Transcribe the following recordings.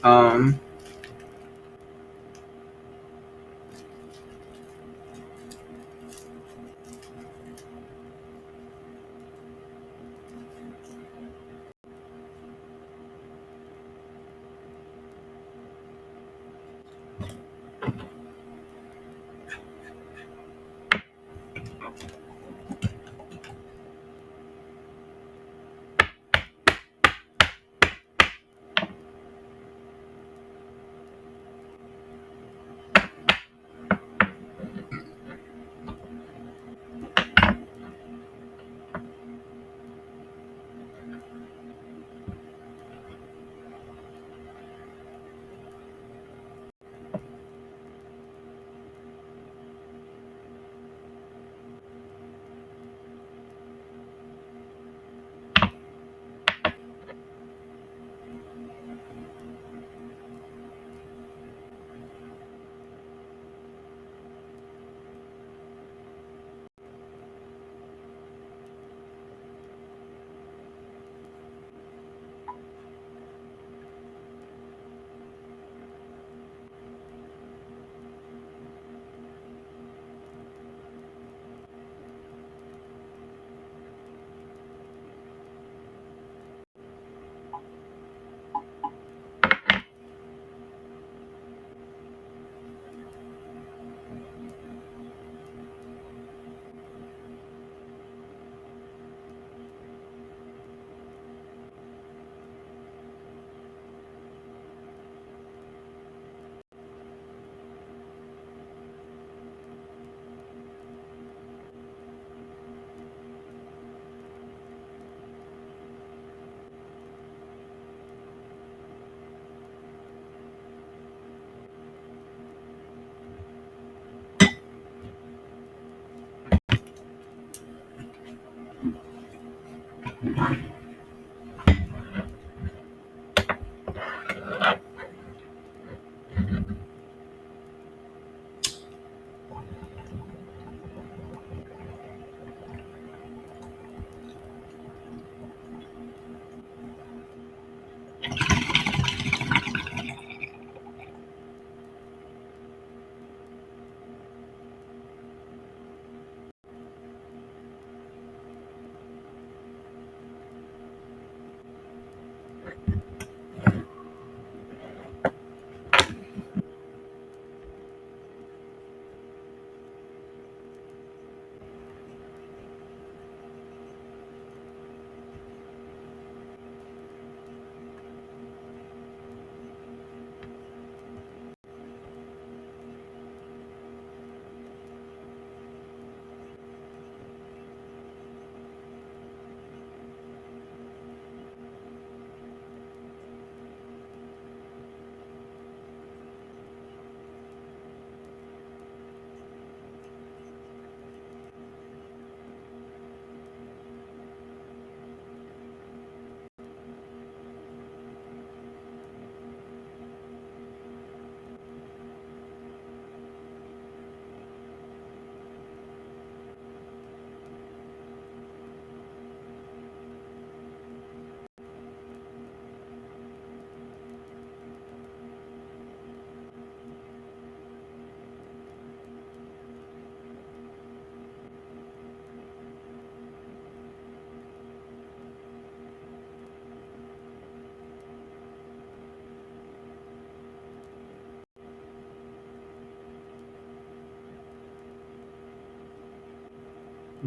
Um,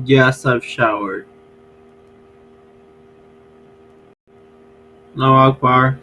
yes, I've showered. No Akbar.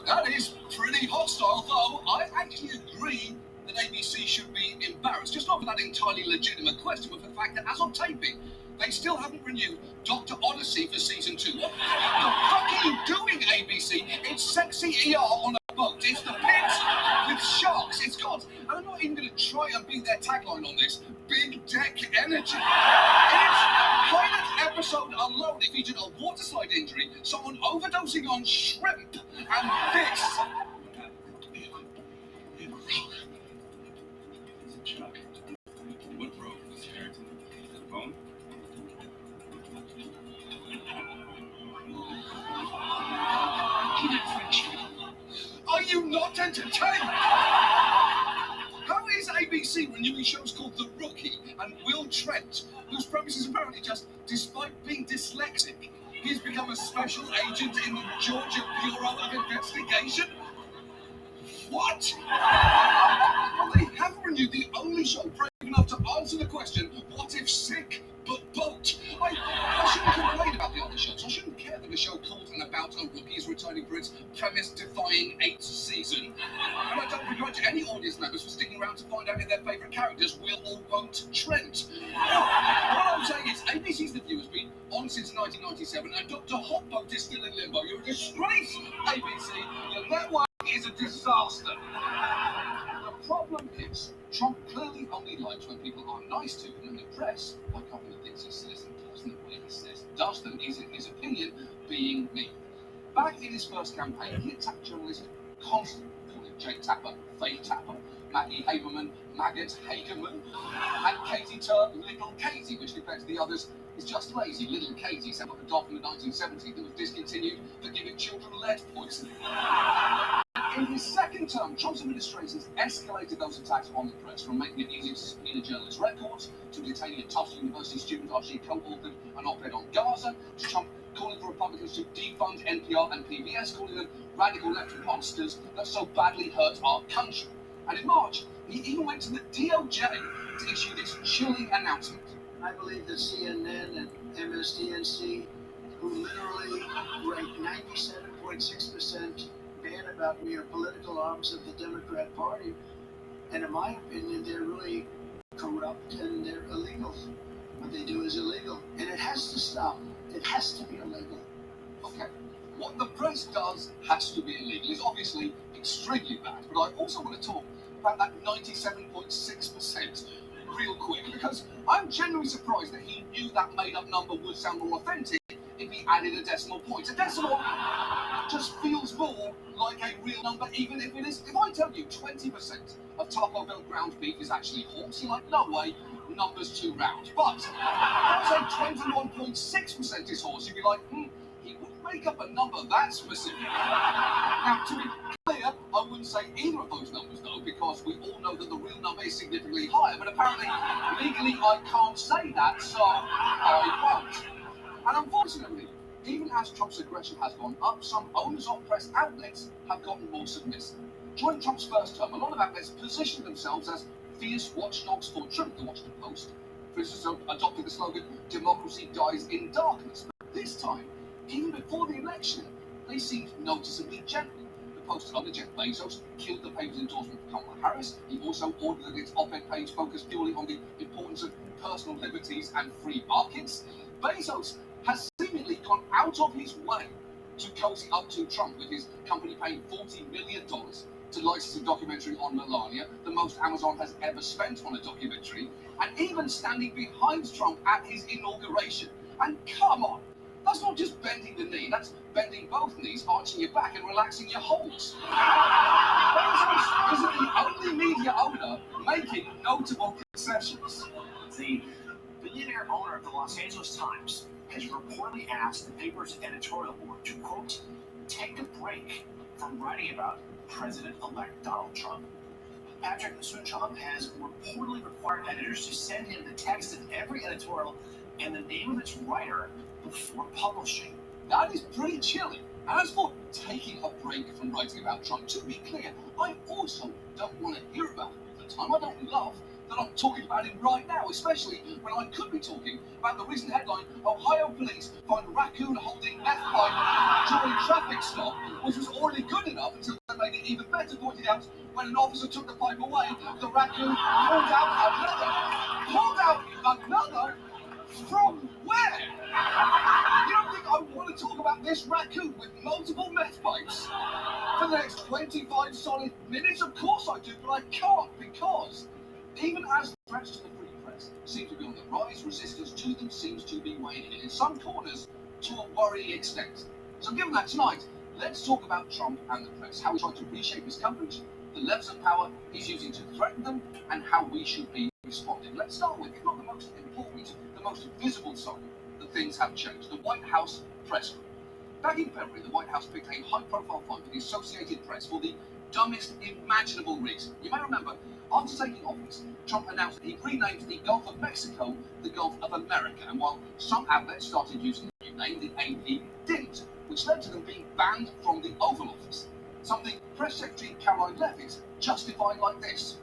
That is pretty hostile, though I actually agree that ABC should be embarrassed, just not for that entirely legitimate question, but for the fact that as of taping, they still haven't renewed Dr. Odyssey for season 2. What the fuck are you doing, ABC? It's sexy ER on a boat. It's the pits with sharks. It's got, and I'm not even going to try and beat their tagline on this, big deck energy. Its pilot episode alone, it featured a waterslide injury, someone overdosing on shrimp, and this. What broke was Harrington? The phone? Are you not entertained? How is ABC renewing shows called The Rookie and Will Trent, whose premise is apparently just, despite being dyslexic, he's become a special agent in the Georgia Bureau of Investigation? What? Well, they have renewed the only show brave enough to answer the question, what if sick but boat? I shouldn't complain about the other shows. I shouldn't care that a show called and about a rookie is returning for its premise-defying 8th season. And I don't begrudge any audience members for sticking around to find out if their favourite characters will or won't Trent. What I'm saying is, ABC's The View has been on since 1997, and Dr. Hotboat is still in limbo. You're a disgrace, ABC. Your network is a disaster. The problem is, Trump clearly only likes when people are nice to him, and the press, like copying the things he says and does them the way he says does them, is, in his opinion, being mean. Back in his first campaign, he attacked journalists constantly, calling Jake Tapper Fake Tapper, Maggie Haberman Maggot Hagerman, and Katie Turk Little Katie, which compared to the others is just lazy. Little Katie sounded like a doll from the 1970s that was discontinued for giving children lead poisoning. In his second term, Trump's administration has escalated those attacks on the press, from making it easier to subpoena journalists' records, to detaining a Tufts University student after she co-authored an op-ed on Gaza, to Trump calling for Republicans to defund NPR and PBS, calling them radical left monsters that so badly hurt our country. And in March, he even went to the DOJ to issue this chilling announcement. I believe that CNN and MSDNC, who literally rank 97.6% bad about me, are political arms of the Democrat Party. And in my opinion, they're really corrupt and they're illegal. What they do is illegal. And it has to stop. It has to be illegal. Okay. What the press does has to be illegal is obviously extremely bad. But I also want to talk about that 97.6% real quick, because I'm genuinely surprised that he knew that made-up number would sound more authentic if he added a decimal point. A decimal just feels more like a real number, even if it is. If I tell you 20% of Taco Bell ground beef is actually horse, you're like, no way, number's too round. But if I say 21.6% is horse, you'd be like, he wouldn't make up a number that specific. Now, to be clear, I wouldn't say either of those numbers, though, because we all know that the real number is significantly higher. But apparently, legally, I can't say that, so I won't. And unfortunately, even as Trump's aggression has gone up, some owners of press outlets have gotten more submissive. During Trump's first term, a lot of outlets positioned themselves as fierce watchdogs for truth. The Washington Post, for instance, adopted the slogan, "Democracy dies in darkness." But this time, even before the election, they seemed noticeably gentle. The Post owner, Jeff Bezos, killed the paper's endorsement for Kamala Harris. He also ordered that its op-ed page focus purely on the importance of personal liberties and free markets. Bezos has seemingly gone out of his way to cozy up to Trump, with his company paying $40 million to license a documentary on Melania, the most Amazon has ever spent on a documentary, and even standing behind Trump at his inauguration. And come on, that's not just bending the knee, that's bending both knees, arching your back and relaxing your holds. Bezos isn't the only media owner making notable concessions. The billionaire owner of the Los Angeles Times has reportedly asked the paper's editorial board to, quote, take a break from writing about President-elect Donald Trump. Patrick Soon-Chong has reportedly required editors to send him the text of every editorial and the name of its writer before publishing. That is pretty chilling. And as for taking a break from writing about Trump, to be clear, I also don't want to hear about it all the time. I don't love that I'm talking about him right now, especially when I could be talking about the recent headline, Ohio police find raccoon holding meth pipe during traffic stop, which was already good enough until they made it even better, pointing out when an officer took the pipe away, the raccoon pulled out another. Pulled out another? From where? You don't think I want to talk about this raccoon with multiple meth pipes for the next 25 solid minutes? Of course I do, but I can't because even as threats to the free press seem to be on the rise, resistance to them seems to be waning, and in some corners to a worrying extent. So given that tonight, let's talk about Trump and the press, how he's trying to reshape his coverage, the levels of power he's using to threaten them, and how we should be responding. Let's start with, if not the most important, the most visible sign that things have changed, the White House press room. Back in February, the White House picked a high-profile fight with the Associated Press for the dumbest imaginable reason. You may remember, after taking office, Trump announced that he renamed the Gulf of Mexico the Gulf of America, and while some outlets started using the new name, the AP didn't, which led to them being banned from the Oval Office. Something Press Secretary Caroline Leavitt justified like this.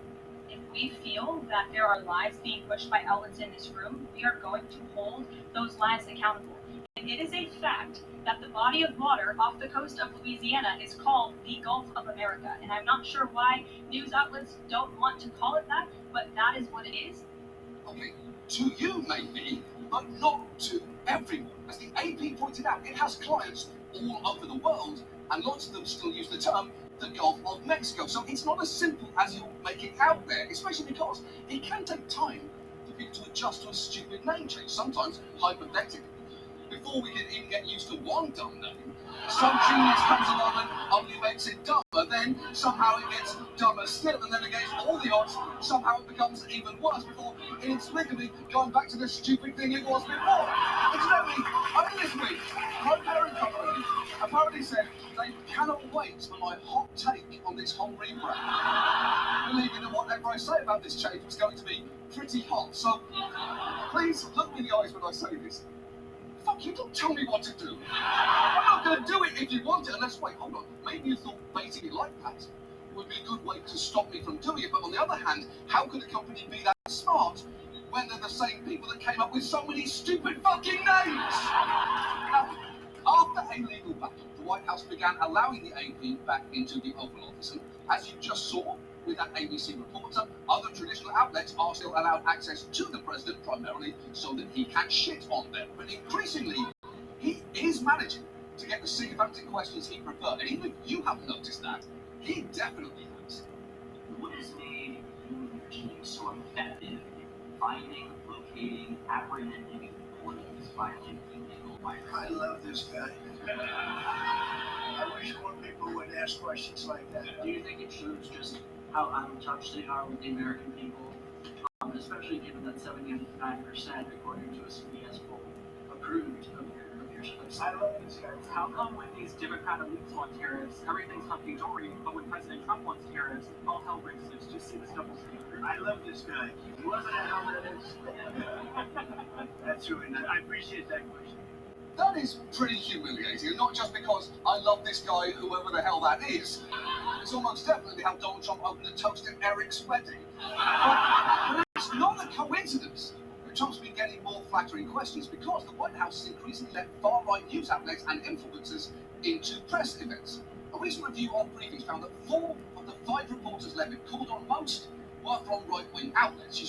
If we feel that there are lies being pushed by outlets in this room, we are going to hold those lies accountable. And it is a fact that the body of water off the coast of Louisiana is called the Gulf of America. And I'm not sure why news outlets don't want to call it that, but that is what it is. Okay, to you maybe, but not to everyone. As the AP pointed out, it has clients all over the world, and lots of them still use the term the Gulf of Mexico. So it's not as simple as you make it out there, especially because it can take time for people to adjust to a stupid name change, sometimes hypothetically. Before we can even get used to one dumb name, some genius comes along and only makes it dumber, then somehow it gets dumber still, and then against all the odds, somehow it becomes even worse before inexplicably going back to the stupid thing it was before. Incidentally, only this week, my parent company apparently said they cannot wait for my hot take on this whole rebrand, believing that whatever I say about this change was going to be pretty hot. So please look me in the eyes when I say this. Fuck you, don't tell me what to do. I'm not going to do it if you want it, unless, wait, hold on, maybe you thought baiting me like that would be a good way to stop me from doing it, but on the other hand, how could a company be that smart when they're the same people that came up with so many stupid fucking names? Now, after a legal battle, the White House began allowing the AP back into the Oval Office, and as you just saw with that ABC reporter, other traditional outlets are still allowed access to the president, primarily so that he can shit on them. But increasingly, he is managing to get the sycophantic questions he preferred. And even if you haven't noticed that, he definitely has. What has made you and your team so effective in finding, locating, apprehending, and reporting these violent illegal migrants? I love this guy. I wish more people would ask questions like that. Do you think it shows just how out of touch they are with the American people, especially given that 79%, according to a CBS poll, approved of your place? I love this guy. How come when these Democrat elites want tariffs, everything's hunky-dory, but when President Trump wants tariffs, all hell breaks loose? Do you see this double standard? I love this guy. Whoever the hell that is. That's really nice. I appreciate that question. That is pretty humiliating, and not just because I love this guy, whoever the hell that is. It's almost definitely how Donald Trump opened a toast at Eric's wedding. But it's not a coincidence that Trump's been getting more flattering questions because the White House has increasingly let far-right news outlets and influencers into press events. A recent review of briefings found that 4 of the 5 reporters Leavitt called on most were from right-wing outlets.